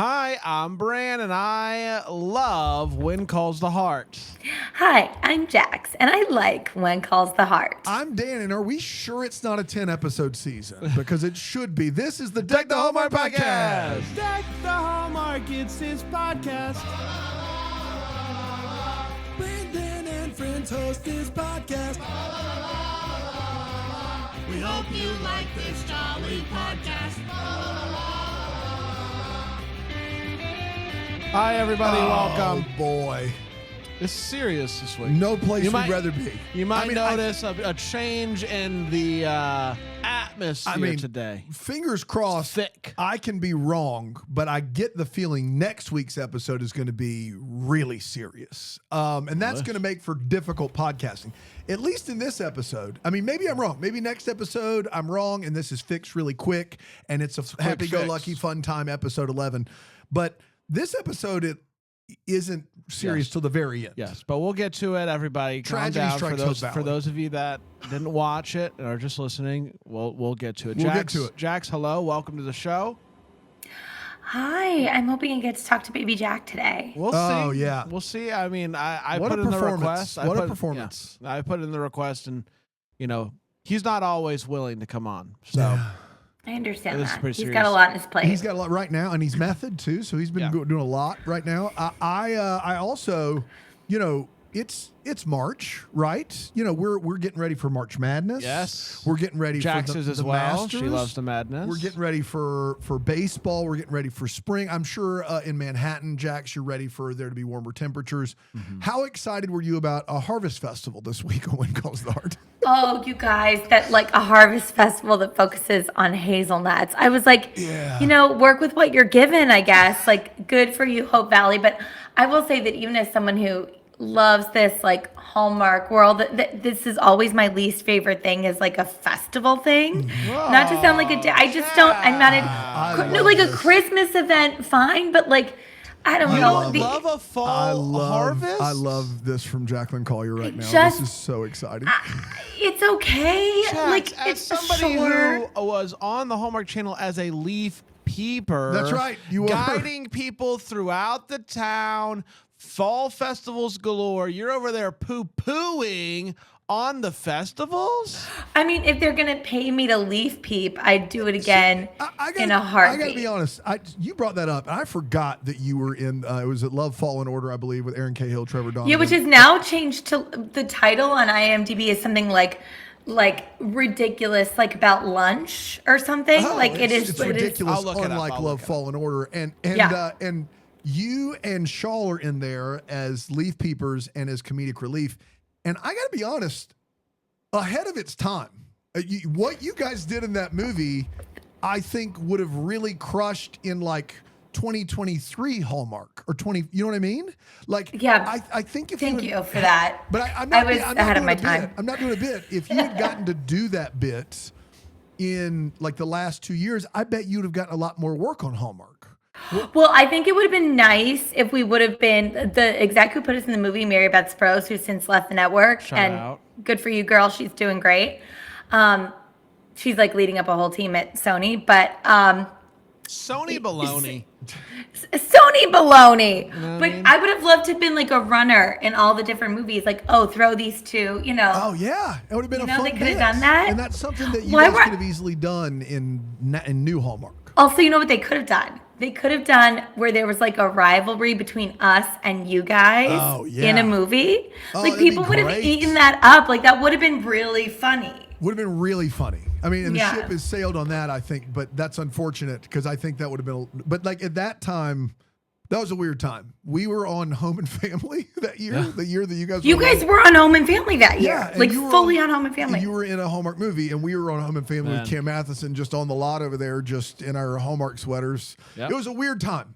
Hi, I'm Bran, and I love When Calls the Heart. Hi, I'm Jax, and I like When Calls the Heart. I'm Dan, and are we sure it's not a 10-episode season? Because it should be. This is the Deck the Hallmark podcast. Deck the Hallmark, it's his podcast. Brandon and friends host this podcast. We hope you like this jolly podcast. Hi, everybody. Welcome. Oh, boy. It's serious this week. No place we'd rather be. You might notice a change in the atmosphere today. Fingers crossed. Thick. I can be wrong, but I get the feeling next week's episode is going to be really serious. And that's going to make for difficult podcasting. At least in this episode. I mean, maybe I'm wrong. Maybe next episode I'm wrong and this is fixed really quick and it's a happy-go-lucky fun time episode 11. But this episode, it isn't serious till the very end. Yes, but we'll get to it, everybody. Tragedy Calm down. strikes Hope Valley. For those of you that didn't watch it and are just listening, we'll get to it. We'll get to it. Jax, hello. Welcome to the show. Hi, I'm hoping I get to talk to baby Jack today. We'll see. Oh, yeah. We'll see. I mean, I What put a in the performance. request. What a performance. Yeah, I put in the request, and, he's not always willing to come on. So Yeah. I understand This is that. pretty He's serious. got a lot in his plate. He's got a lot right now, and he's method too. So he's been doing a lot right now. I also, it's March, right? We're getting ready for March Madness. Yes. We're getting ready Jax for is the as well. Masters. She loves the madness. We're getting ready for baseball. We're getting ready for spring. I'm sure in Manhattan, Jax, you're ready for there to be warmer temperatures. Mm-hmm. How excited were you about a harvest festival this week on When Calls the Heart? Oh, you guys, that like a harvest festival that focuses on hazelnuts. I was like, work with what you're given, I guess. Like, good for you, Hope Valley. But I will say that even as someone who loves this like Hallmark world, this is always my least favorite thing is like a festival thing. Not to sound like I just don't, I'm not like a Christmas event, fine, but like, I don't know. Love a fall harvest? I love this from Jacklyn Collier right now. Just- This is so exciting. It's okay. Jax, like, as it's somebody sure. who was on the Hallmark Channel as a leaf peeper. That's right, you were. Guiding people throughout the town, fall festivals galore. You're over there poo-pooing on the festivals? I mean, if they're going to pay me to leaf peep, I'd do it again in a heartbeat. I got to be honest. You brought that up, and I forgot that you were in, it was at Love, Fall, and Order, I believe, with Aaron Cahill, Trevor Donovan. Yeah, which is now changed to the title on IMDb is something like ridiculous, like about lunch or something. It's ridiculous, I'll look it up. unlike Love, Fall, and Order. And you and Shaw are in there as leaf peepers and as comedic relief. And I got to be honest, ahead of its time. What you guys did in that movie, I think would have really crushed in like 2023 Hallmark or 20. You know what I mean? Like, Yeah. I think if Thank you for that. But I'm I not, was I'm not ahead of doing my a bit. time. I'm not doing a bit. If you had gotten to do that bit in like the last 2 years, I bet you'd have gotten a lot more work on Hallmark. Well, I think it would have been nice if we would have been the exec who put us in the movie, Mary Beth Sprouse, who's since left the network. Shout out. Good for you, girl. She's doing great. She's like leading up a whole team at Sony, but Sony baloney. Sony baloney. know what But I mean? I would have loved to have been like a runner in all the different movies. Like, throw these two, Oh yeah, it would have been a fun they could bit. have done that. And that's something that you Why guys were- could have easily done in new Hallmark. Also, you know what they could have done? They could have done where there was like a rivalry between us and you guys Oh, yeah. in a movie. Oh, Like that'd be people would have great. eaten that up. Like that would have been really funny. Would have been really funny. I mean, and the Yeah. ship has sailed on that, I think, but that's unfortunate because I think that would have been. But like at that time, that was a weird time. We were on Home and Family that year, the year that you guys. You were guys on. were on Home and Family that year. Yeah, and like you were fully on Home and Family. You were in a Hallmark movie, and we were on Home and Family Man. with Kim Matheson, just on the lot over there, just in our Hallmark sweaters. Yep. It was a weird time.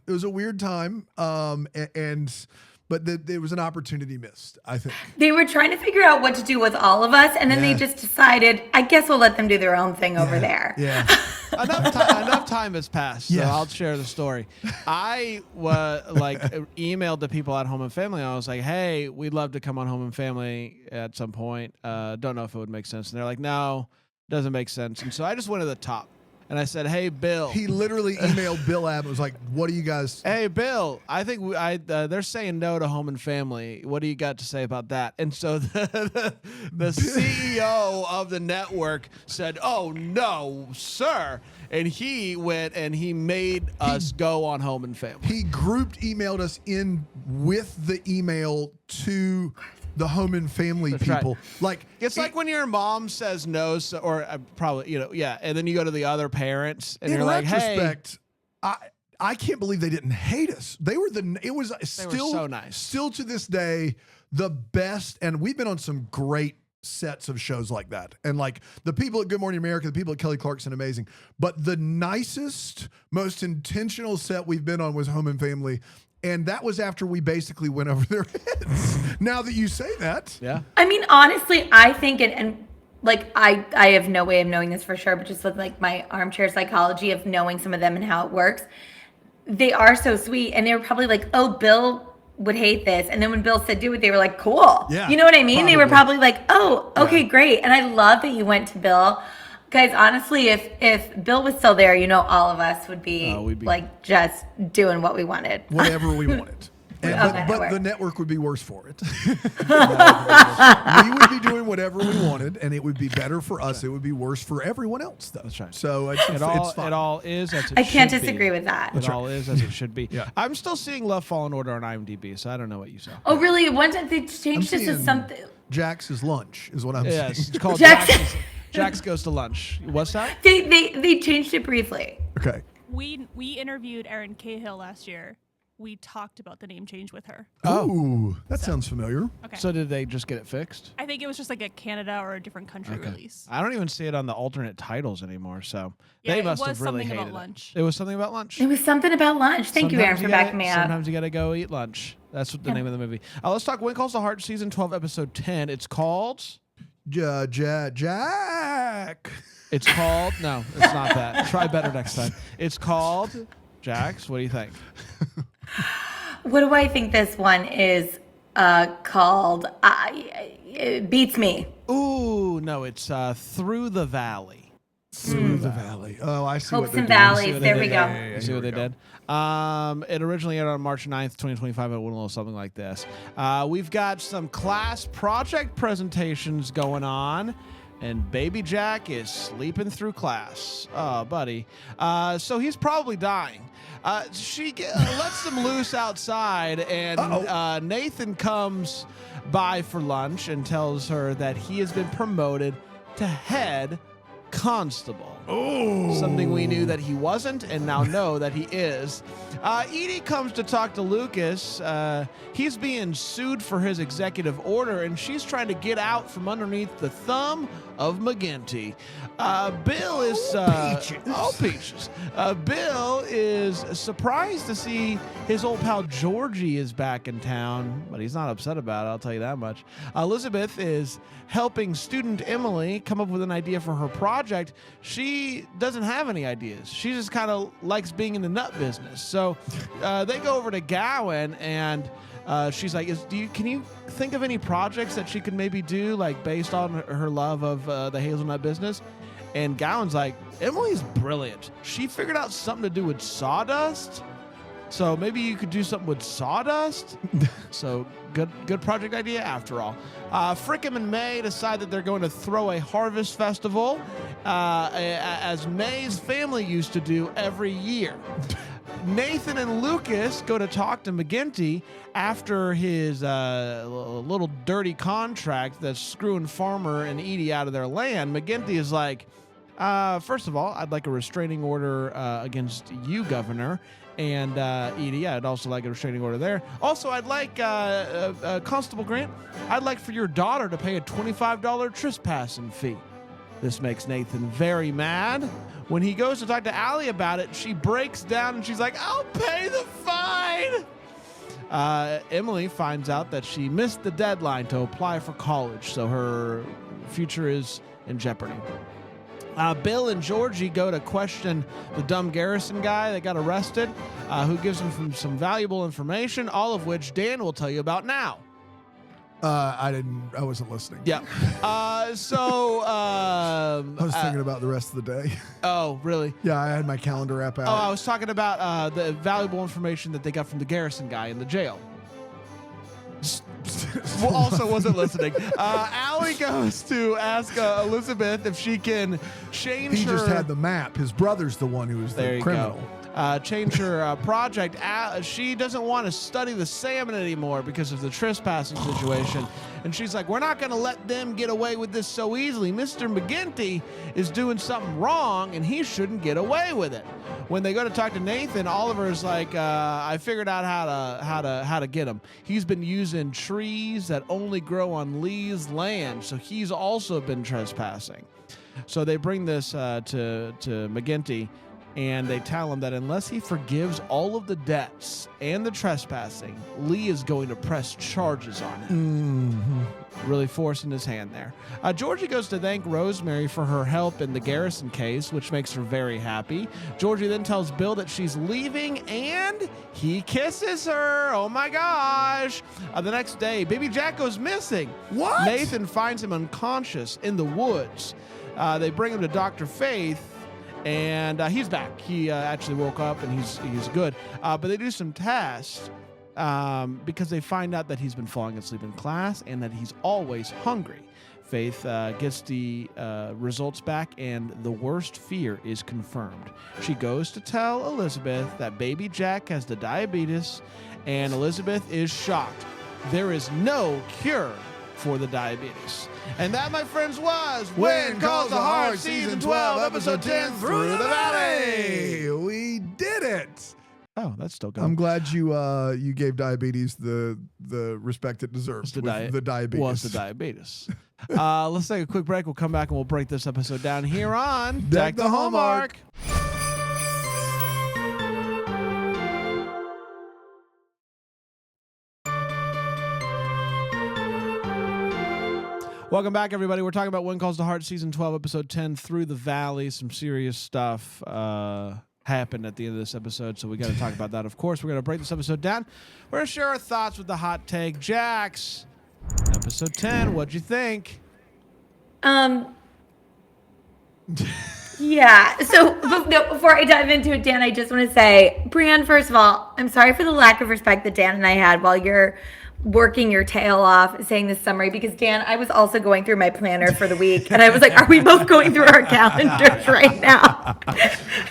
But there was an opportunity missed, I think. They were trying to figure out what to do with all of us, and then Yeah. they just decided, I guess we'll let them do their own thing over there. Yeah. enough time has passed, so Yes. I'll share the story. I emailed the people at Home and Family. I was like, "Hey, we'd love to come on Home and Family at some point. Don't know if it would make sense." And they're like, "No, doesn't make sense." And so I just went to the top. and I said, "Hey, Bill." He literally emailed Bill Abbott. Was like, "What do you guys?" Hey, Bill, I think they're saying no to Home and Family. What do you got to say about that? And so the CEO of the network said, "Oh, no, sir." And he went and he made us go on Home and Family. He emailed us in with the email to the Home and Family people. Right. Like It's like when your mom says no, or probably, and then you go to the other parents and you're like, "Hey." In retrospect, I can't believe they didn't hate us. They were were so nice. Still to this day, the best. And we've been on some great sets of shows like that. And like the people at Good Morning America, the people at Kelly Clarkson, amazing. But the nicest, most intentional set we've been on was Home and Family. And that was after we basically went over their heads. Now that you say that. Yeah. I mean, honestly, I think and like I have no way of knowing this for sure, but just with like my armchair psychology of knowing some of them and how it works, they are so sweet. And they were probably like, "Oh, Bill would hate this." And then when Bill said do it, they were like, "Cool." Yeah, you know what I mean? probably. They were probably like, "Oh, okay, great." And I love that you went to Bill. Guys, honestly, if Bill was still there, all of us would be, we'd be like just doing what we wanted. Whatever we wanted. But the network would be worse for it. We would be doing whatever we wanted, and it would be better for us. It would be worse for everyone else, though. That's right. So it's fine. It all is as it I can't should disagree be. with that. It all is as it should be. Yeah. I'm still seeing Love, Fall in Order on IMDb, so I don't know what you saw. Oh, really? One time they changed this to seeing something. Jax's lunch is what I'm Yes, saying. it's called Jack's- Jax Goes to Lunch. What's that? They changed it briefly. Okay. We interviewed Erin Cahill last year. We talked about the name change with her. Oh, that sounds familiar. Okay. So did they just get it fixed? I think it was just like a Canada or a different country release. I don't even see it on the alternate titles anymore, so Yeah, they it must was have really something hated about it. lunch. It was something about lunch. It was something about lunch. Thank you, Aaron, for backing me up. Sometimes you gotta go eat lunch. That's what the name of the movie. Let's talk When Calls the Heart, season 12, episode 10. It's called. Jack. It's called. No, it's not that. Try better next time. It's called. Jax, what do you think? What do I think this one is called? It beats me. Ooh, no, it's Through the Valley. Through the Valley. Oh, I see Hopes what they're and doing. Valleys. There we go. Yeah, You see what they did? It originally aired on March 9th, 2025. It went a little something like this. We've got some class project presentations going on, and Baby Jack is sleeping through class. Oh, buddy. So he's probably dying. She lets them loose outside, and Nathan comes by for lunch and tells her that he has been promoted to head constable. Oh. Something we knew that he wasn't and now know that he is. Edie comes to talk to Lucas. He's being sued for his executive order, and she's trying to get out from underneath the thumb of McGinty. Bill is... Peaches. Bill is surprised to see his old pal Georgie is back in town, but he's not upset about it, I'll tell you that much. Elizabeth is helping student Emily come up with an idea for her project. She doesn't have any ideas. She just kind of likes being in the nut business. So they go over to Gowan, and she's like, can you think of any projects that she could maybe do, like based on her love of the hazelnut business? And Gowan's like, Emily's brilliant. She figured out something to do with sawdust. So maybe you could do something with sawdust. So good project idea after all. Frickum and May decide that they're going to throw a harvest festival, as May's family used to do every year. Nathan and Lucas go to talk to McGinty after his little dirty contract that's screwing Farmer and Edie out of their land. McGinty is like, first of all, I'd like a restraining order against you, Governor. And Edie, I'd also like a restraining order there. Also, I'd like, Constable Grant, I'd like for your daughter to pay a $25 trespassing fee. This makes Nathan very mad. When he goes to talk to Allie about it, she breaks down and she's like, I'll pay the fine. Emily finds out that she missed the deadline to apply for college, so her future is in jeopardy. Bill and Georgie go to question the dumb Garrison guy that got arrested, who gives them some valuable information, all of which Dan will tell you about now. I wasn't listening. Yeah. I was thinking about the rest of the day. Oh, really? Yeah, I had my calendar app out. Oh, I was talking about the valuable information that they got from the garrison guy in the jail. Well, also wasn't listening. Allie goes to ask Elizabeth if she can change He her... just had the map. His brother's the one who was There the you criminal. go. Change her project. She doesn't want to study the salmon anymore because of the trespassing situation. And she's like, we're not going to let them get away with this so easily. Mr. McGinty is doing something wrong, and he shouldn't get away with it. When they go to talk to Nathan, Oliver's like, I figured out how to get him. He's been using trees that only grow on Lee's land, so he's also been trespassing. So they bring this to McGinty, and they tell him that unless he forgives all of the debts and the trespassing, Lee is going to press charges on him. Really forcing his hand there. Georgie goes to thank Rosemary for her help in the Garrison case, which makes her very happy. Georgie then tells Bill that she's leaving, and he kisses her. Oh my gosh. The next day, baby Jack goes missing. What? Nathan finds him unconscious in the woods. They bring him to Dr. Faith, and he's back. He actually woke up, and he's good. But they do some tests because they find out that he's been falling asleep in class and that he's always hungry. Faith gets the results back, and the worst fear is confirmed. She goes to tell Elizabeth that baby Jack has the diabetes, and Elizabeth is shocked. There is no cure for the diabetes. And that, my friends, was When Calls the Heart, Season 12, Episode 10, Through the Valley. We did it. Oh, that's still going. I'm glad you gave diabetes the respect it deserves. The diabetes. Was the diabetes. Let's take a quick break. We'll come back and we'll break this episode down here on Deck the Hallmark. Welcome back, everybody. We're talking about When Calls the Heart, Season 12, Episode 10, Through the Valley. Some serious stuff happened at the end of this episode, so we got to talk about that. Of course, we're going to break this episode down. We're going to share our thoughts with the hot take. Jax, Episode 10, what'd you think? Yeah. So before I dive into it, Dan, I just want to say, Brian, first of all, I'm sorry for the lack of respect that Dan and I had while you're working your tail off saying this summary, because Dan, I was also going through my planner for the week, and I was like, are we both going through our calendars right now?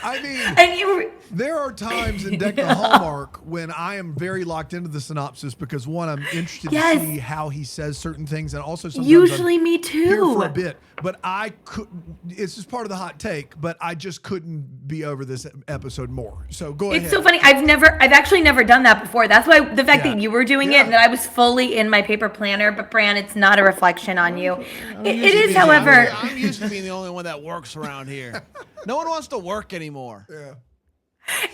I mean, and you there are times in Deck the Hallmark when I am very locked into the synopsis because, one, I'm interested to see how he says certain things, and also sometimes usually me here too for a bit. But I couldn't. It's just part of the hot take. But I just couldn't be over this episode more. So go ahead. It's so funny. I've actually never done that before. That's why the fact that you were doing it and that I was fully in my paper planner. But Bran, it's not a reflection on you. It is, however. I'm used to being the only one that works around here. No one wants to work anymore. Yeah.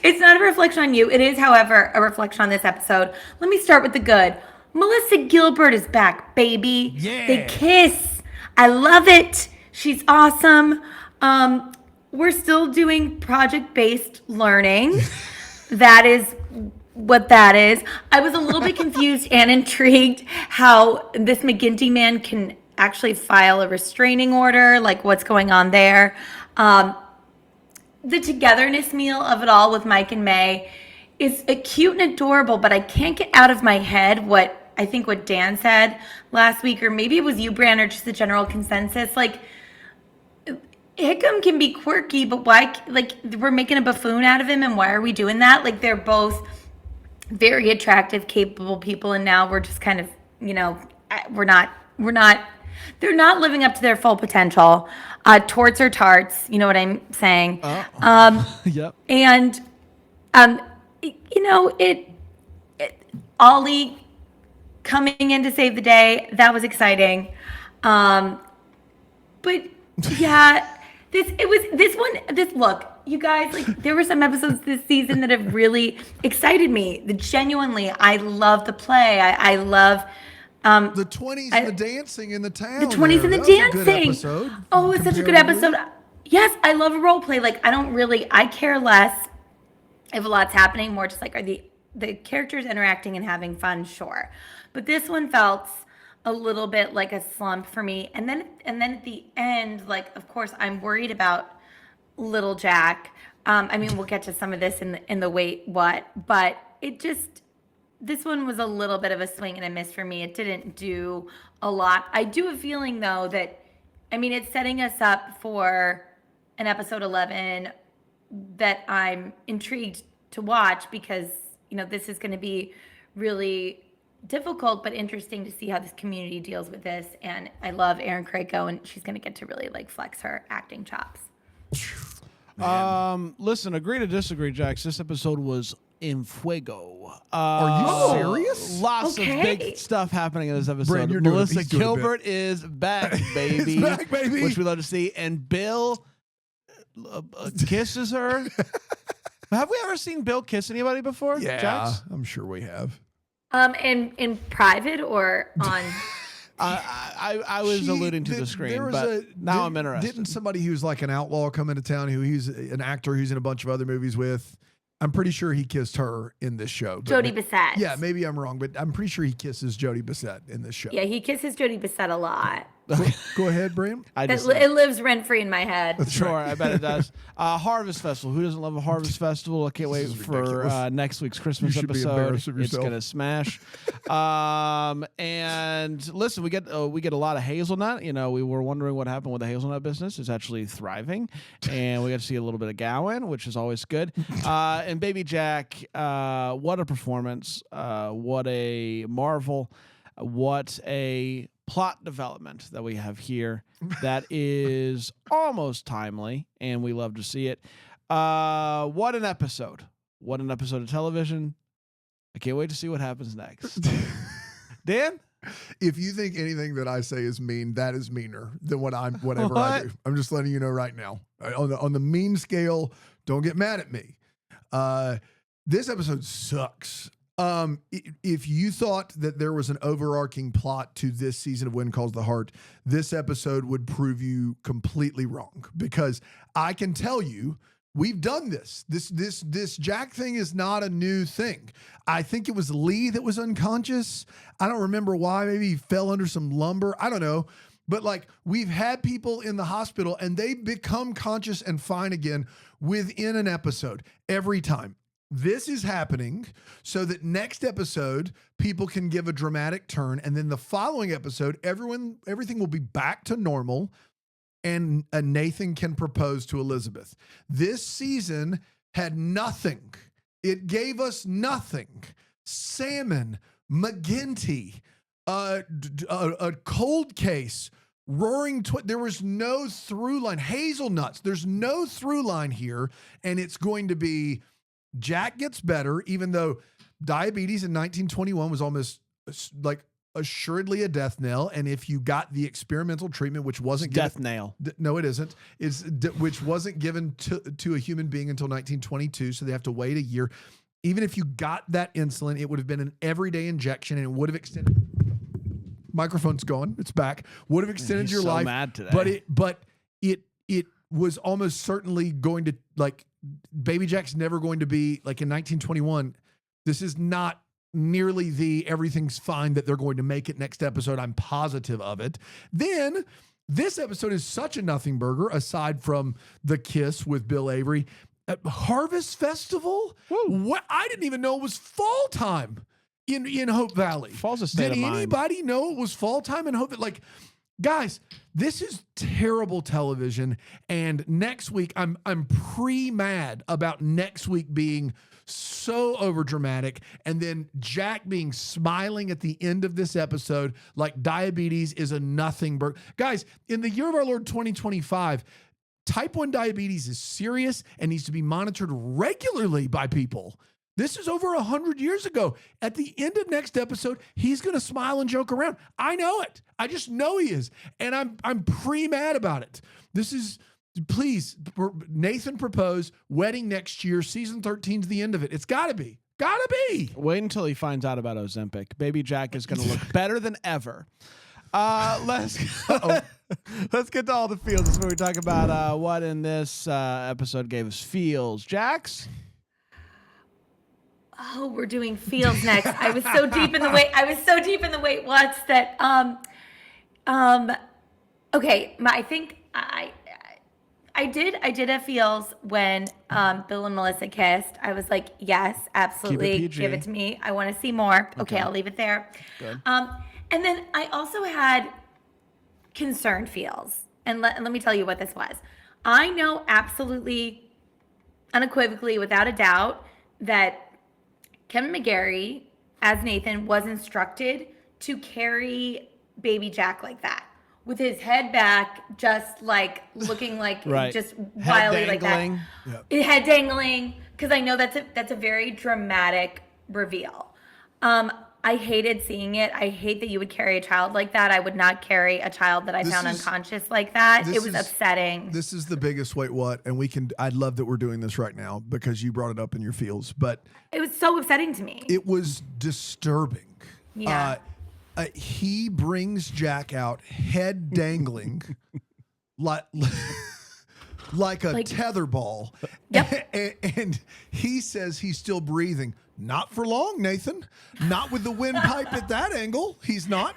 It's not a reflection on you. It is, however, a reflection on this episode. Let me start with the good. Melissa Gilbert is back, baby. Yeah. They kiss. I love it. She's awesome. We're still doing project-based learning. That is what that is. I was a little bit confused and intrigued how this McGinty man can actually file a restraining order, like what's going on there. The togetherness meal of it all with Mike and May is cute and adorable, but I can't get out of my head what Dan said last week, or maybe it was you, Bran, or just the general consensus. Like, Hickam can be quirky, but why, like, we're making a buffoon out of him, and why are we doing that? Like, they're both very attractive, capable people, and now we're just kind of, they're not living up to their full potential. Torts are tarts, you know what I'm saying? Yep. And, Ollie coming in to save the day, that was exciting. But yeah, look, you guys, like, there were some episodes this season that have really excited me. Genuinely, I love the play. I love the 20s and the dancing in the town. The 20s and the dancing. Oh, it's such a good episode. Yes, I love a role play. Like, I care less if a lot's happening, more just like, are the characters interacting and having fun? Sure. But this one felt a little bit like a slump for me. And then at the end, like, of course, I'm worried about little Jack. I mean, we'll get to some of this in the wait what, but this one was a little bit of a swing and a miss for me. It didn't do a lot. I do have a feeling though that, I mean, it's setting us up for an episode 11 that I'm intrigued to watch because, this is going to be really difficult but interesting to see how this community deals with this. And I love Erin Krakow, and she's going to get to really like flex her acting chops. Listen, agree to disagree, Jax. This episode was en fuego. Are you serious? Lots of big stuff happening in this episode. Brand, Melissa Gilbert is back, baby. He's back, baby. Which we love to see. And Bill kisses her. Have we ever seen Bill kiss anybody before? Yeah, Jax? I'm sure we have. In private or on? I was alluding to the screen, but now I'm interested. Didn't somebody who's like an outlaw come into town who he's an actor who's in a bunch of other movies with? I'm pretty sure he kissed her in this show. Jodie Bissett. Yeah, maybe I'm wrong, but I'm pretty sure he kisses Jodie Bissett in this show. Yeah, he kisses Jodie Bissett a lot. Go ahead, Bram. It lives rent-free in my head. Sure, I bet it does. Harvest Festival. Who doesn't love a Harvest Festival? I can't wait for next week's Christmas You should be episode. embarrassed of It's yourself. gonna smash. And listen, we get a lot of hazelnut. We were wondering what happened with the hazelnut business. It's actually thriving, and we got to see a little bit of Gowan, which is always good. And Baby Jack, what a performance! What a marvel! What a plot development that we have here that is almost timely, and we love to see it. What an episode. What an episode of television. I can't wait to see what happens next. Dan? If you think anything that I say is mean, that is meaner than whatever I do. I'm just letting you know right now. On the mean scale, don't get mad at me. This episode sucks. If you thought that there was an overarching plot to this season of When Calls the Heart, this episode would prove you completely wrong, because I can tell you we've done this. This Jack thing is not a new thing. I think it was Lee that was unconscious. I don't remember why. Maybe he fell under some lumber. I don't know. But like, we've had people in the hospital and they become conscious and fine again within an episode every time. This is happening so that next episode people can give a dramatic turn, and then the following episode everything will be back to normal, and Nathan can propose to Elizabeth. This season had nothing. It gave us nothing. Salmon, McGinty, a cold case, roaring. There was no through line. Hazelnuts. There's no through line here, and it's going to be Jack gets better, even though diabetes in 1921 was almost like assuredly a death knell. And if you got the experimental treatment, which wasn't death nail. No, it isn't. Which wasn't given to a human being until 1922. So they have to wait a year. Even if you got that insulin, it would have been an everyday injection, and it would have extended. Microphone's gone. It's back. Would have extended your life. Mad today. But it was almost certainly going to, like, Baby Jack's never going to be like in 1921. This is not nearly the everything's fine that they're going to make it next episode. I'm positive of it. Then this episode is such a nothing burger aside from the kiss with Bill Avery. Harvest Festival? What? I didn't even know it was fall time in Hope Valley. Fall's a state of mind. Did anybody know it was fall time in Hope Valley? Like, guys, this is terrible television. And next week, I'm pre-mad about next week being so overdramatic, and then Jack being smiling at the end of this episode like diabetes is a nothing burger. Guys, in the year of our Lord 2025, type 1 diabetes is serious and needs to be monitored regularly by people. This is over 100 years ago. At the end of next episode, he's going to smile and joke around. I know it. I just know he is. And I'm pre-mad about it. This is, please, Nathan propose, wedding next year, season 13 is the end of it. It's got to be. Gotta be. Wait until he finds out about Ozempic. Baby Jack is going to look better than ever. Let's get to all the feels before we talk about what in this episode gave us feels. Jax? Oh, we're doing feels next. I was so deep in the weight watch that okay, I think I did a feels when Bill and Melissa kissed. I was like, yes, absolutely, PG. give it to me. I want to see more. Okay, I'll leave it there. Good. And then I also had concerned feels, and let me tell you what this was. I know absolutely, unequivocally, without a doubt, that Kevin McGarry, as Nathan, was instructed to carry baby Jack like that, with his head back, just like looking like Right. just Head wildly like that. dangling. Head dangling, because I know that's a very dramatic reveal. I hated seeing it. I hate that you would carry a child like that. I would not carry a child that I found unconscious like that. It was upsetting. This is the biggest wait what, and I'd love that we're doing this right now because you brought it up in your feels, but It was so upsetting to me. it was disturbing. Yeah. He brings Jack out head dangling like a tetherball. Yep. And he says he's still breathing. Not for long, Nathan. Not with the windpipe at that angle. He's not.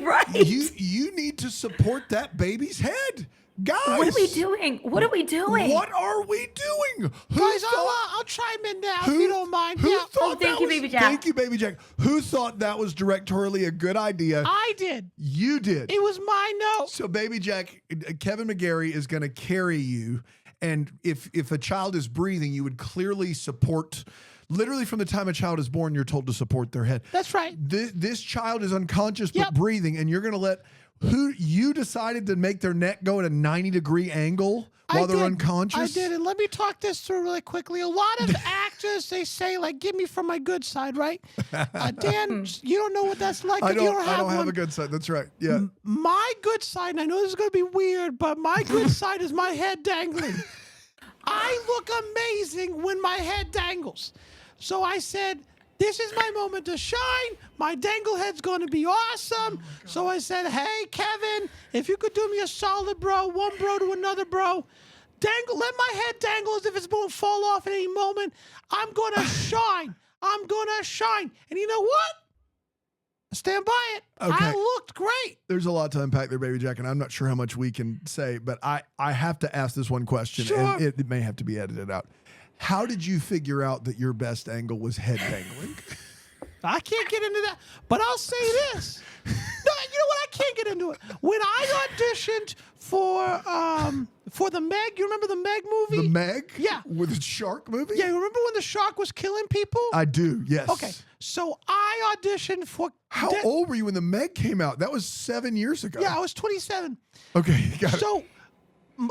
Right. You need to support that baby's head. Guys. What are we doing? What are we doing? What are we doing? Guys, I'll chime in now if you don't mind. Who Yeah. thought thank that you, was, Baby Jack. Thank you, Baby Jack. Who thought that was directorially a good idea? I did. You did. It was my note. So, Baby Jack, Kevin McGarry is going to carry you. And if a child is breathing, you would clearly support. Literally, from the time a child is born, you're told to support their head. That's right. This child is unconscious but Yep. breathing, and you're going to let who you decided to make their neck go at a 90-degree angle while they're unconscious. I did. And let me talk this through really quickly. A lot of actors, they say, like, give me from my good side, right? Dan, you don't know what that's like. I if you don't have one. a good side. That's right. Yeah. My good side, and I know this is going to be weird, but my good side is my head dangling. I look amazing when my head dangles. So I said, this is my moment to shine. My dangle head's going to be awesome. So I said, hey, Kevin, if you could do me a solid, bro, one bro to another bro, dangle, let my head dangle as if it's going to fall off at any moment. I'm going to shine. I'm going to shine. And you know what? Stand by it. Okay. I looked great. There's a lot to unpack there, Baby Jack, and I'm not sure how much we can say, but I have to ask this one question, Sure. and it may have to be edited out. How did you figure out that your best angle was head dangling? I can't get into that, but I'll say this. No, you know what? I can't get into it. When I auditioned for the Meg, you remember the Meg movie? The Meg? Yeah. With the shark movie? Yeah, you remember when the shark was killing people? I do, yes. Okay, so I auditioned for... How old were you when the Meg came out? That was 7 years ago. Yeah, I was 27. Okay, got it. So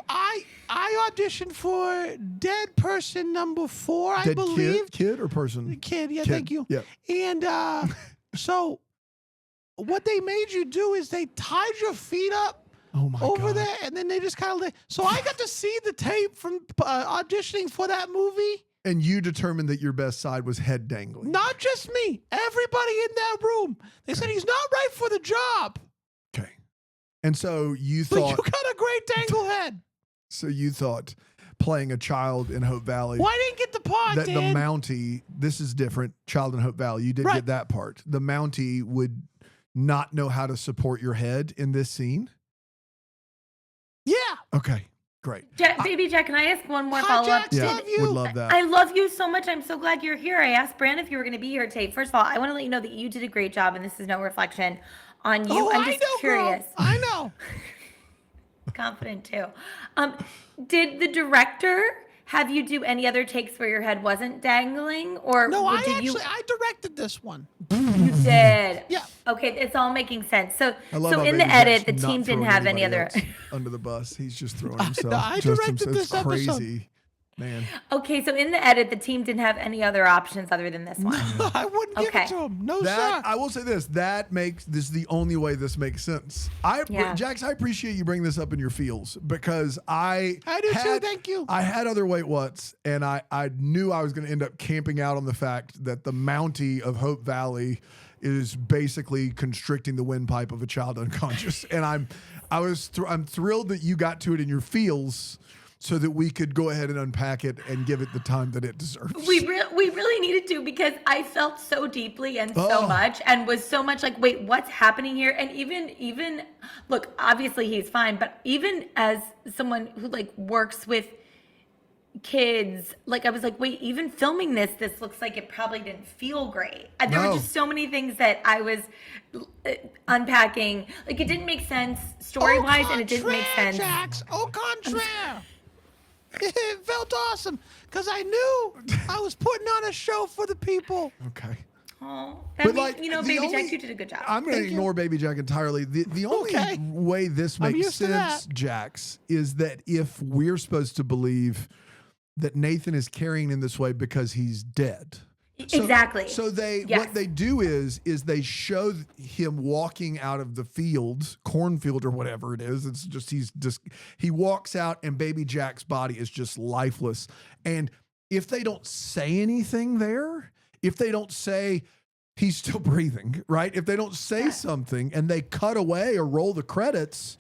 I auditioned for Dead Person number 4, I Dead believe. kid or person? Kid, yeah, Kid, thank you. yeah. And so what they made you do is they tied your feet up Oh my over God. there, and then they just kind of so I got to see the tape from auditioning for that movie. And you determined that your best side was head dangling. Not just me, everybody in that room. They said he's not right for the job. Okay. And so you But thought you got a great dangle head. so you thought playing a child in Hope Valley Why didn't get the part, that the Dan? Mountie, this is different, child in Hope Valley, you did Right. get that part. The Mountie would not know how to support your head in this scene. Yeah. Okay, great. Baby Jack, can I ask one more Hi, follow-up? Jax, Yeah, love you. would love that. I love you so much. I'm so glad you're here. I asked Brand if you were going to be here today. First of all, I want to let you know that you did a great job, and this is no reflection on you. Oh, I'm I just know, curious. girl. I know. Confident too. Did the director have you do any other takes where your head wasn't dangling, or No, I did you? I directed this one. You did. Yeah. Okay, it's all making sense. So, I love how in the Baby edit, Jack's the not team didn't throwing have any anybody other. else under the bus. He's just throwing himself. I just directed himself. this episode. Crazy, man. Okay, so in the edit, the team didn't have any other options other than this one. I wouldn't give Okay. it to him. No, That sir. I will say this. This is the only way this makes sense. Yeah. Jax, I appreciate you bringing this up in your feels because I do too, had, thank you. I had other wait whats, and I knew I was going to end up camping out on the fact that the Mountie of Hope Valley is basically constricting the windpipe of a child unconscious, and I'm thrilled that you got to it in your feels. so that we could go ahead and unpack it and give it the time that it deserves. We really needed to, because I felt so deeply and so much, and was so much like, wait, what's happening here? And even look, obviously he's fine, but even as someone who like works with kids, like I was like, wait, even filming this looks like it probably didn't feel great. There were just so many things that I was unpacking. Like it didn't make sense story-wise, and it didn't make sense. Jax, au contraire. It felt awesome because I knew I was putting on a show for the people. Okay. Oh, But, Baby Jack, you did a good job. I'm going to ignore Baby Jack entirely. The only way this makes used to sense, that. Jax, is that if we're supposed to believe that Nathan is carrying in this way because he's dead. Exactly. So Yes. what they do is they show him walking out of the field, cornfield or whatever it is. It's just he walks out and Baby Jack's body is just lifeless. And if they don't say anything there, if they don't say he's still breathing, right? If they don't say something and they cut away or roll the credits,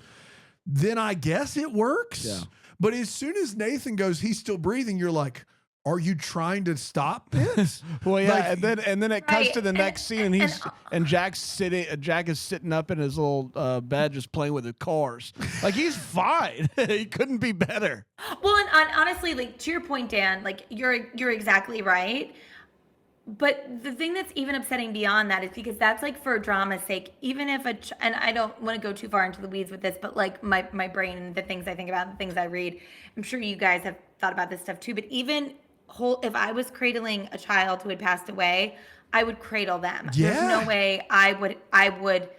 then I guess it works. Yeah. But as soon as Nathan goes, he's still breathing, you're like, are you trying to stop it? Well, yeah, Like- and then it cuts Right, to the next scene, and and- Jack is sitting up in his little bed, just playing with the cars. Like he's fine. He couldn't be better. Well, and honestly, like to your point, Dan, like you're exactly right. But the thing that's even upsetting beyond that is because that's like for drama's sake. Even if and I don't want to go too far into the weeds with this, but like my brain and the things I think about, the things I read, I'm sure you guys have thought about this stuff too. But even if I was cradling a child who had passed away, I would cradle them. Yeah. There's no way I would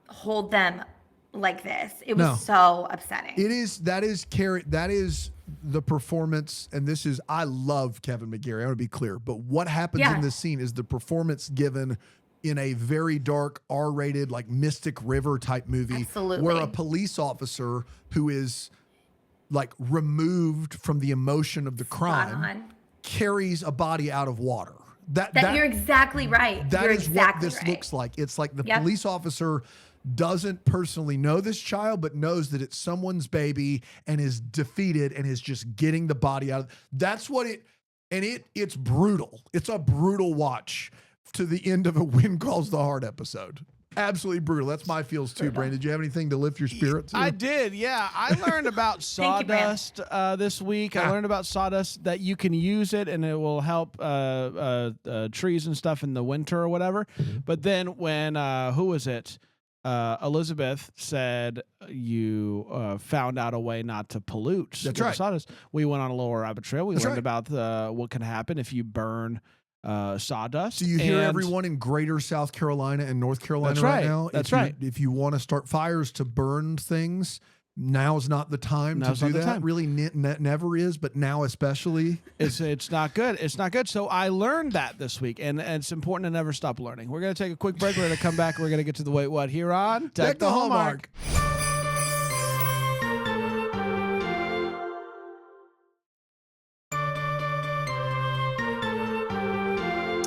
hold them like this. It was so upsetting. That is the performance, and this is, I love Kevin McGarry, I want to be clear, but what happens in this scene is the performance given in a very dark R-rated, like Mystic River type movie. Absolutely. Where a police officer who is like removed from the emotion of the crime on. carries a body out of water. That You're exactly right. That You're is exactly what this right. looks like. It's like the Yep. police officer doesn't personally know this child, but knows that it's someone's baby and is defeated and is just getting the body out. That's what it's brutal. It's a brutal watch to the end of a Wind Calls the Heart episode. Absolutely brutal. That's my feels too, Brandon. Did you have anything to lift your spirits? I did, yeah. I learned about Thank you, Brand. sawdust this week. I learned about sawdust, that you can use it and it will help trees and stuff in the winter or whatever. But then when, who was it? Elizabeth said you found out a way not to pollute That's with right. sawdust. We went on a little rabbit trail. We That's learned right. about what can happen if you burn sawdust. So you hear And- everyone in greater South Carolina and North Carolina That's right right. now. That's if you- right. If you want to start fires to burn things, now's not the time Now's to not do the that. time. Really, never is, but now especially. It's not good. It's not good. So I learned that this week, and it's important to never stop learning. We're going to take a quick break. We're going to come back. We're going to get to the Wait What here on Deck the Hallmark.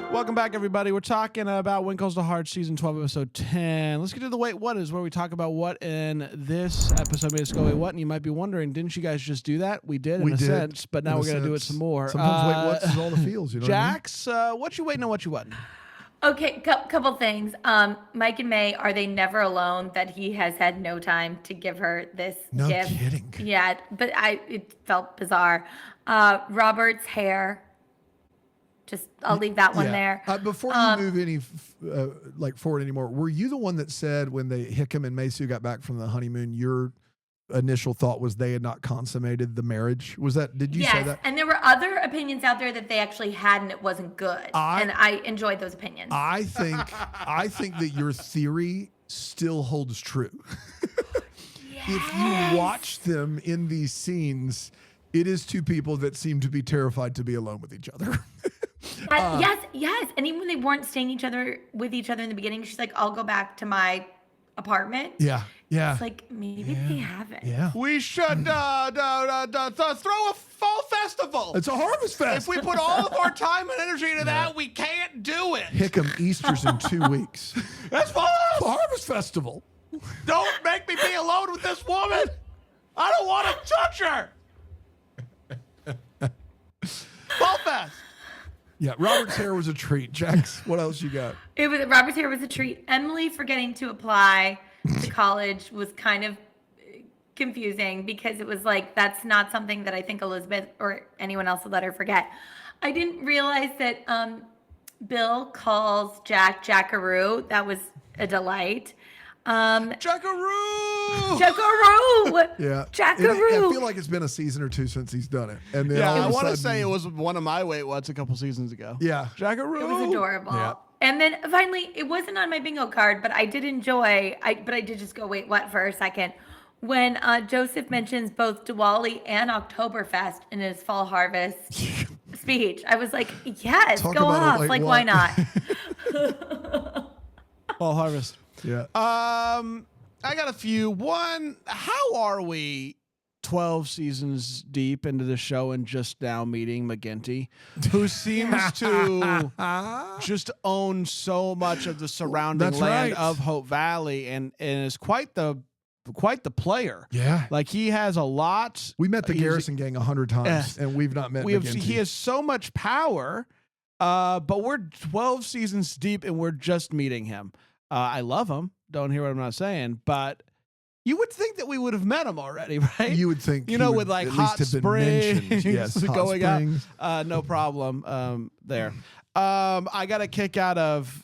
Welcome back, everybody. We're talking about When Calls the Heart, Season 12, Episode 10. Let's get to the Wait What is, where we talk about what in this episode made us go, wait, what? And you might be wondering, didn't you guys just do that? We did, in a sense, but now in we're a going to do it sense. some more. Sometimes wait, what's is all the feels, you know what I mean? Jax, what you waiting on, what you wasn't? Okay, couple things. Mike and May, are they never alone that he has had no time to give her this No gift? kidding. Yeah, but it felt bizarre. Robert's hair. Just I'll leave that one there. Before you move any forward anymore, were you the one that said when Hickam and Macy got back from the honeymoon, your initial thought was they had not consummated the marriage? Was that? Did you say Yes, that? and there were other opinions out there that they actually had, and it wasn't good. And I enjoyed those opinions. I think that your theory still holds true. If you watch them in these scenes, it is two people that seem to be terrified to be alone with each other. Yes. And even when they weren't staying with each other in the beginning, she's like, I'll go back to my apartment. Yeah. It's like, maybe they haven't. Yeah. We should throw a fall festival. It's a harvest fest. If we put all of our time and energy into that, we can't do it. Hickam, Easter's in 2 weeks. That's false. The harvest festival. Don't make me be alone with this woman. I don't want to touch her. Yeah, Robert's hair was a treat. Jax, what else you got? Robert's hair was a treat. Emily forgetting to apply to college was kind of confusing because it was like, that's not something that I think Elizabeth or anyone else would let her forget. I didn't realize that Bill calls Jack Jackaroo. That was a delight. Jackaroo! Jackaroo! Yeah. Jackaroo! I feel like it's been a season or two since he's done it. And then Yeah, all of I a want to sudden- say it was one of my Wait What's a couple seasons ago. Yeah. Jackaroo. It was adorable. Yeah. And then finally, it wasn't on my bingo card, but I did enjoy, but I did just go, wait, what, for a second. When Joseph mentions both Diwali and Oktoberfest in his fall harvest speech, I was like, yes, Talk go about it off. like Why what? not? Fall harvest. Yeah. I got a few. One, how are we 12 seasons deep into the show and just now meeting McGinty, who seems to just own so much of the surrounding That's land right. of Hope Valley and is quite the player. Yeah. Like he has a lot. We met the He's- Garrison gang 100 times, Yes. and we've not met McGinty. He has so much power, but we're 12 seasons deep and we're just meeting him. I love him. Don't hear what I'm not saying, but you would think that we would have met him already, right? You would think, you he know, would with like at hot least have been springs mentioned. Yes, hot going springs. up. No problem there. I got a kick out of,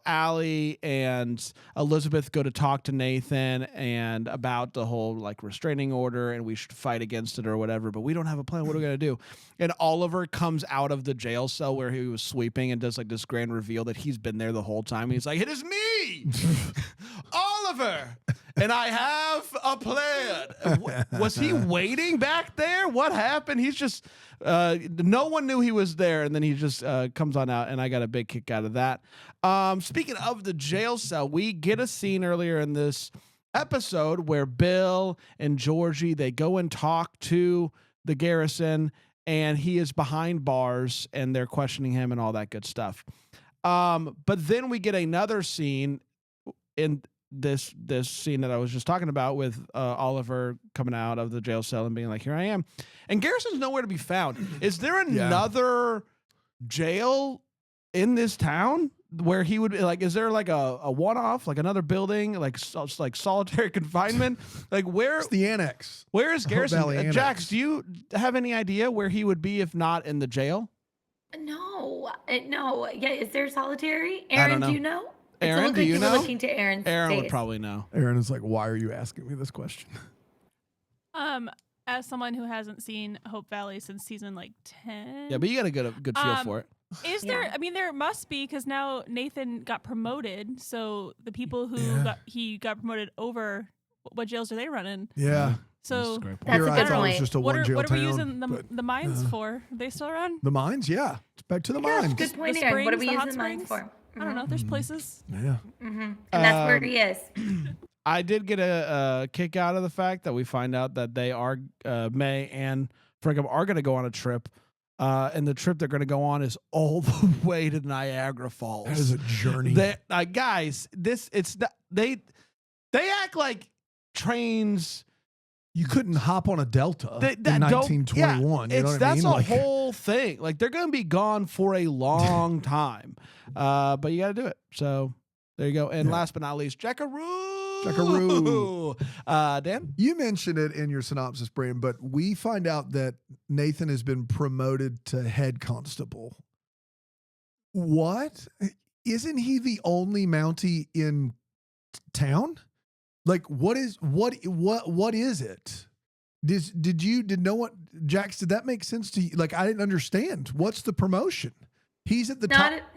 Allie and Elizabeth go to talk to Nathan and about the whole like restraining order and we should fight against it or whatever, but we don't have a plan. What are we going to do? And Oliver comes out of the jail cell where he was sleeping and does like this grand reveal that he's been there the whole time. He's like, it is me, Oliver, and I have a plan. Was he waiting back there? What happened? He's just, no one knew he was there. And then he just comes on out and I got a big kick out of that. Speaking of the jail cell, we get a scene earlier in this episode where Bill and Georgie, they go and talk to the Garrison and he is behind bars and they're questioning him and all that good stuff. But then we get another scene in this scene that I was just talking about with Oliver coming out of the jail cell and being like, here I am. And Garrison's nowhere to be found. Is there another jail in this town where he would like, is there like a one-off, like another building, like solitary confinement? Like where? It's the annex. Where is The Hope Valley Garrison? Annex. Jax, do you have any idea where he would be if not in the jail? No. Yeah, is there solitary? I don't Aaron, know. do you know? Aaron, It looked do like you you were know? looking to Aaron's Aaron would face. probably know. Aaron is like, why are you asking me this question? As someone who hasn't seen Hope Valley since season like 10. Yeah, but you got a good feel for it. Is Yeah. there? I mean, there must be because now Nathan got promoted. So the people who he got promoted over, what jails are they running? Yeah. So That's Here a I good thought it was point. just a what one are jail what are we town, using but the mines for? Are they still around? the mines? Yeah. It's back to the mines. Good point, The Aaron. What are springs, we the hot using mines springs? for? I don't know. There's places. Yeah. And that's where he is. I did get a kick out of the fact that we find out that they are May and Frankham are going to go on a trip, and the trip they're going to go on is all the way to Niagara Falls. That is a journey. Guys, they act like trains. You couldn't hop on a Delta That in don't- 1921. Yeah, you know what I that's mean? a whole thing. Like they're going to be gone for a long time, but you got to do it. So there you go. And last but not least, Jackaroo. Dan? You mentioned it in your synopsis, Brian, but we find out that Nathan has been promoted to head constable. What? Isn't he the only Mountie in town? Like, what is it? Did no one, Jax, did that make sense to you? Like, I didn't understand. What's the promotion? He's at the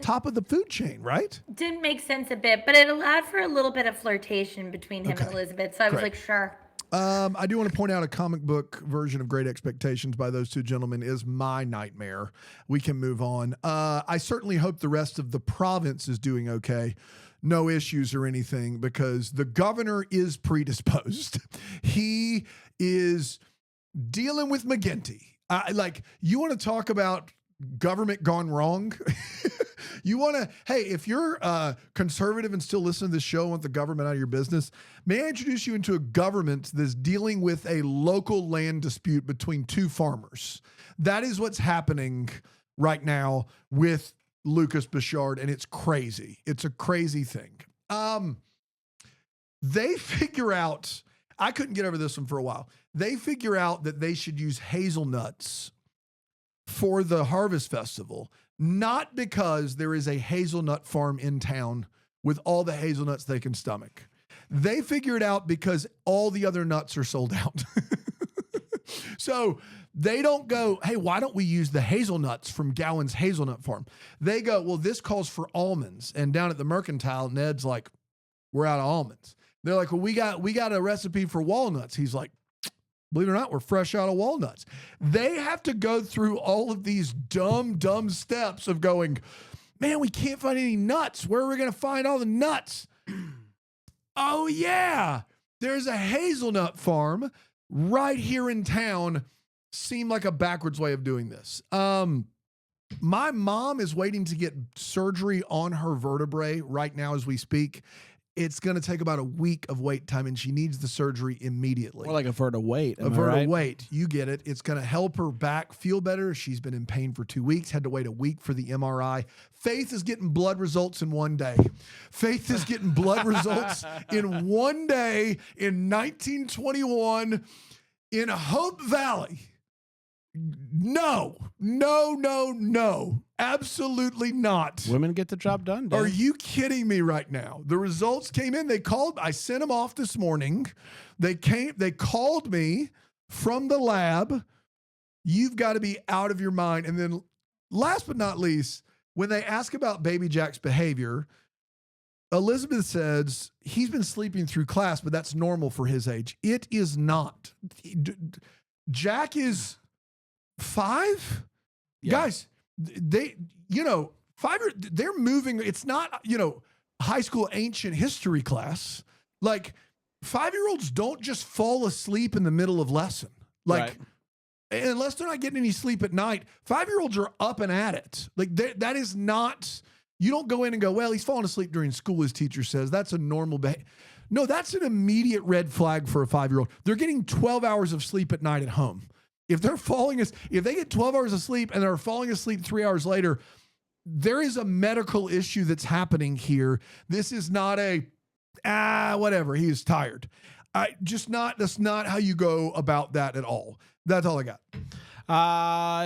top of the food chain, right? Didn't make sense a bit, but it allowed for a little bit of flirtation between him and Elizabeth. So I was Great. like, sure. I do want to point out a comic book version of Great Expectations by those two gentlemen is my nightmare. We can move on. I certainly hope the rest of the province is doing okay. No issues or anything, because the governor is predisposed. He is dealing with McGinty. You want to talk about government gone wrong? You want to, hey, if you're conservative and still listen to this show and want the government out of your business, may I introduce you into a government that's dealing with a local land dispute between two farmers. That is what's happening right now with Lucas Bichard, and it's crazy. It's a crazy thing. They figure out, I couldn't get over this one for a while. They figure out that they should use hazelnuts for the Harvest Festival, not because there is a hazelnut farm in town with all the hazelnuts they can stomach. They figure it out because all the other nuts are sold out. So they don't go, hey, why don't we use the hazelnuts from Gowan's hazelnut farm? They go, well, this calls for almonds. And down at the Mercantile, Ned's like, we're out of almonds. They're like, well, we got a recipe for walnuts. He's like, believe it or not, we're fresh out of walnuts. They have to go through all of these dumb steps of going, man, we can't find any nuts. Where are we going to find all the nuts? Oh, yeah, there's a hazelnut farm right here in town. Seemed like a backwards way of doing this. My mom is waiting to get surgery on her vertebrae right now as we speak. It's going to take about a week of wait time, and she needs the surgery immediately. Or like a verteweight. A verteweight. You get it. It's going to help her back feel better. She's been in pain for 2 weeks, had to wait a week for the MRI. Faith is getting blood results in 1 day. Faith is getting blood results in 1 day in 1921 in Hope Valley. No. Absolutely not. Women get the job done, Dan. Are you kidding me right now? The results came in. I sent them off this morning. They called me from the lab. You've got to be out of your mind. And then last but not least, when they ask about baby Jack's behavior, Elizabeth says he's been sleeping through class, but that's normal for his age. It is not. Jack is 5. Yeah. Guys, they're moving. It's not, high school ancient history class. Like 5-year-olds don't just fall asleep in the middle of lesson. Like, right. Unless they're not getting any sleep at night, 5-year-olds are up and at it. Like that is not, you don't go in and go, well, he's falling asleep during school, his teacher says. That's a normal behavior. No, that's an immediate red flag for a 5-year-old. They're getting 12 hours of sleep at night at home. If they get 12 hours of sleep and they're falling asleep 3 hours later, there is a medical issue that's happening here. This is not whatever. He is tired. That's not how you go about that at all. That's all I got.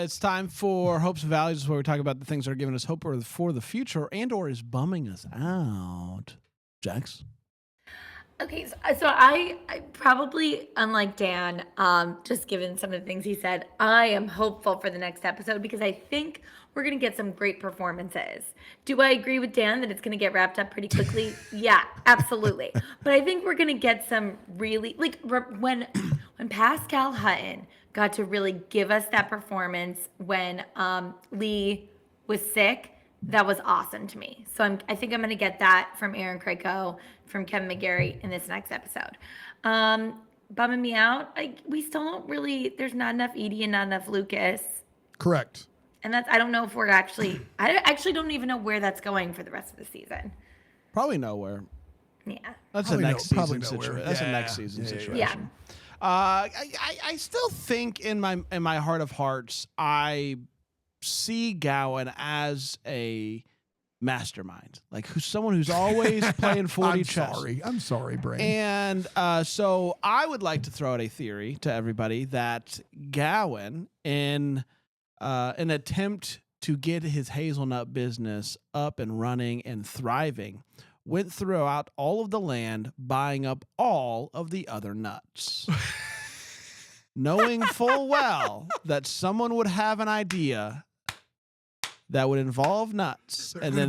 It's time for Hopes and Values, where we talk about the things that are giving us hope for the future or is bumming us out. Jax? Okay, so I probably, unlike Dan, just given some of the things he said, I am hopeful for the next episode because I think we're going to get some great performances. Do I agree with Dan that it's going to get wrapped up pretty quickly? Yeah, absolutely. But I think we're going to get some really, like when Pascal Hutton got to really give us that performance when Lee was sick, that was awesome to me. So I think I'm going to get that from Aaron Krakow, from Kevin McGarry in this next episode. Bumming me out, we still don't really, there's not enough Edie and not enough Lucas. Correct. And I don't know if I actually don't even know where that's going for the rest of the season. Probably nowhere. Yeah. That's a next season situation. That's a next season situation. Yeah. I still think in my heart of hearts, I see Gowan as a mastermind, like someone who's always playing 40 chess. I'm sorry, Brain. And so I would like to throw out a theory to everybody that Gowan, in an attempt to get his hazelnut business up and running and thriving, went throughout all of the land buying up all of the other nuts. Knowing full well that someone would have an idea that would involve nuts, and then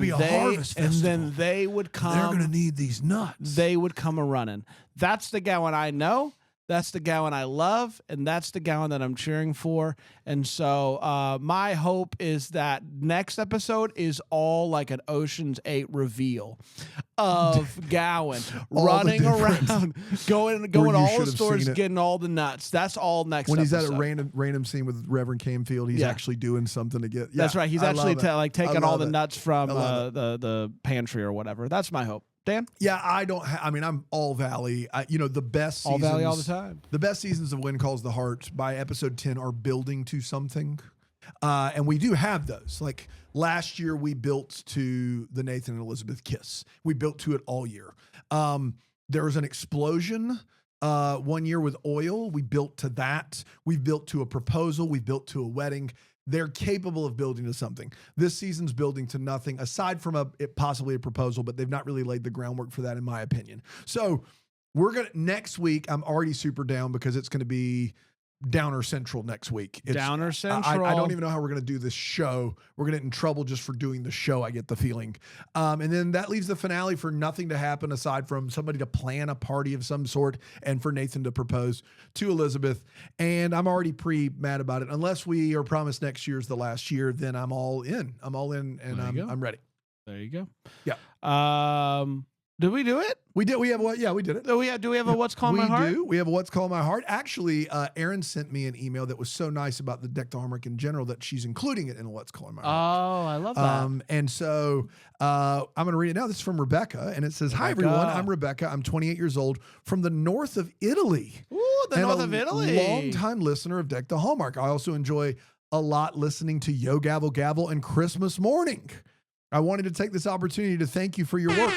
they would come. They're going to need these nuts. They would come a running. That's the Gowan I know. That's the Gowan I love, and that's the Gowan that I'm cheering for. And so my hope is that next episode is all like an Ocean's 8 reveal of Gowan running around, going all the stores, getting all the nuts. That's all next when episode. He's at a random scene with Reverend Camfield, he's actually doing something to get. Yeah, that's right. He's actually taking all the nuts from the pantry or whatever. That's my hope. Dan? Yeah, I'm all Valley. The best seasons. All Valley all the time. The best seasons of When Calls the Heart by episode 10 are building to something. And we do have those. Like last year, we built to the Nathan and Elizabeth kiss. We built to it all year. There was an explosion 1 year with oil. We built to that. We built to a proposal. We built to a wedding. They're capable of building to something. This season's building to nothing aside from possibly a proposal, but they've not really laid the groundwork for that, in my opinion. So next week, I'm already super down because it's going to be Downer Central next week. Downer Central. I don't even know how we're going to do this show. We're going to get in trouble just for doing the show, I get the feeling. And then that leaves the finale for nothing to happen aside from somebody to plan a party of some sort and for Nathan to propose to Elizabeth. And I'm already mad about it. Unless we are promised next year's the last year, then I'm all in. I'm all in and I'm ready. There you go. Yeah. Did we do it? We did. We have what? Yeah, we did it. Do we have a What's Calling My Heart? We do. We have a What's Calling My Heart. Actually, Erin sent me an email that was so nice about the Deck the Hallmark in general that she's including it in What's Calling My Heart. Oh, I love that. And so I'm going to read it now. This is from Rebecca, and it says, "Hi, everyone. I'm Rebecca. I'm 28 years old from the north of Italy. Ooh, the north of Italy. Long-time listener of Deck the Hallmark. I also enjoy a lot listening to Yo Gavel Gavel and Christmas Morning. I wanted to take this opportunity to thank you for your work."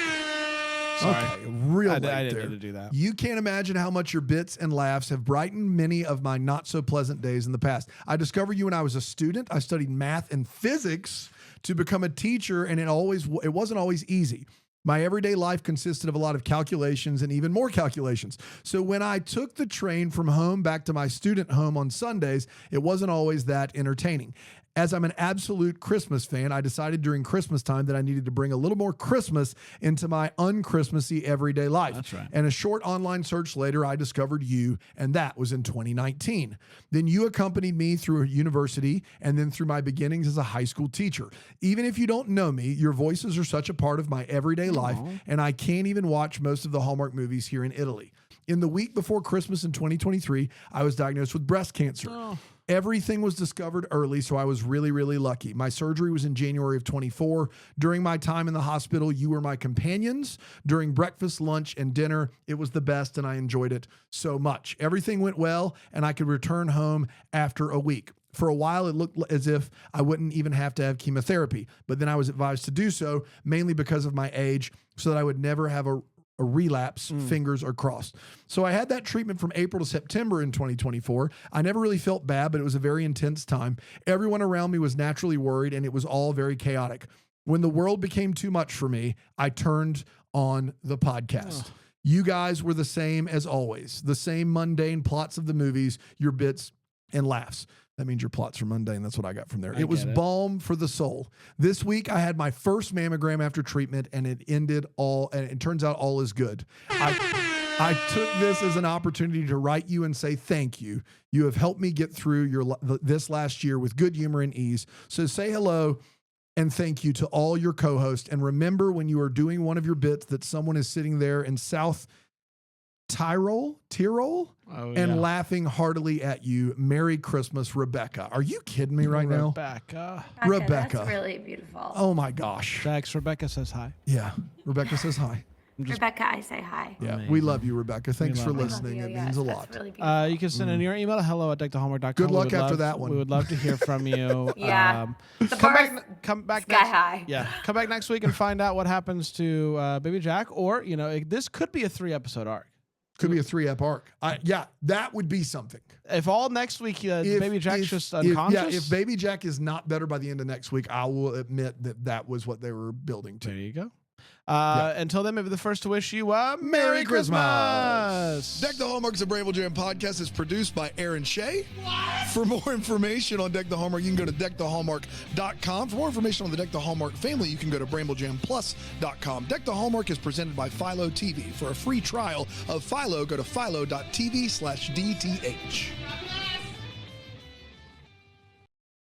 Sorry. Okay, real late I didn't there. need to do that. You can't imagine how much your bits and laughs have brightened many of my not so pleasant days in the past. I discovered you when I was a student. I studied math and physics to become a teacher, and it wasn't always easy. My everyday life consisted of a lot of calculations and even more calculations. So when I took the train from home back to my student home on Sundays, it wasn't always that entertaining. As I'm an absolute Christmas fan, I decided during Christmas time that I needed to bring a little more Christmas into my un-Christmassy everyday life. That's right. And a short online search later, I discovered you, and that was in 2019. Then you accompanied me through university and then through my beginnings as a high school teacher. Even if you don't know me, your voices are such a part of my everyday life, and I can't even watch most of the Hallmark movies here in Italy. In the week before Christmas in 2023, I was diagnosed with breast cancer. Everything was discovered early, so I was really, really lucky. My surgery was in January of 24. During my time in the hospital, you were my companions. During breakfast, lunch, and dinner, it was the best, and I enjoyed it so much. Everything went well, and I could return home after a week. For a while, it looked as if I wouldn't even have to have chemotherapy, but then I was advised to do so, mainly because of my age, so that I would never have a relapse, fingers are crossed. So I had that treatment from April to September in 2024. I never really felt bad, but it was a very intense time. Everyone around me was naturally worried, and it was all very chaotic. When the world became too much for me, I turned on the podcast. You guys were the same as always, the same mundane plots of the movies, your bits and laughs. That means your plots are mundane. That's what I got from there. It was balm for the soul. This week, I had my first mammogram after treatment, and it turns out all is good. I took this as an opportunity to write you and say thank you. You have helped me get through this last year with good humor and ease. So say hello and thank you to all your co-hosts. And remember when you are doing one of your bits that someone is sitting there in South Tyrol, and laughing heartily at you. Merry Christmas, Rebecca. Are you kidding me right now? Rebecca. That's really beautiful. Oh my gosh. Jax, Rebecca says hi. Yeah. Rebecca says hi. Rebecca, I say hi. Yeah. Amazing. We love you, Rebecca. Thanks for I love listening. you, It yes, means a that's lot. really beautiful. You can send in your email to hello@deckthehallmark.com. Good luck after that one. We would love to hear from you. Yeah. The come bar's back sky high. Yeah. Come back next week and find out what happens to Baby Jack, or this could be a 3-episode arc. Could be a 3-ep arc. Yeah, that would be something. If all next week Baby Jack's just unconscious. If Baby Jack is not better by the end of next week, I will admit that was what they were building to. There you go. Until then, maybe the first to wish you a Merry Christmas. Deck the Hallmark's a Bramble Jam podcast is produced by Aaron Shea. For more information on Deck the Hallmark, you can go to deckthehallmark.com. For more information on the Deck the Hallmark family, you can go to bramblejamplus.com. Deck the Hallmark is presented by Philo TV. For a free trial of Philo, go to philo.tv/DTH.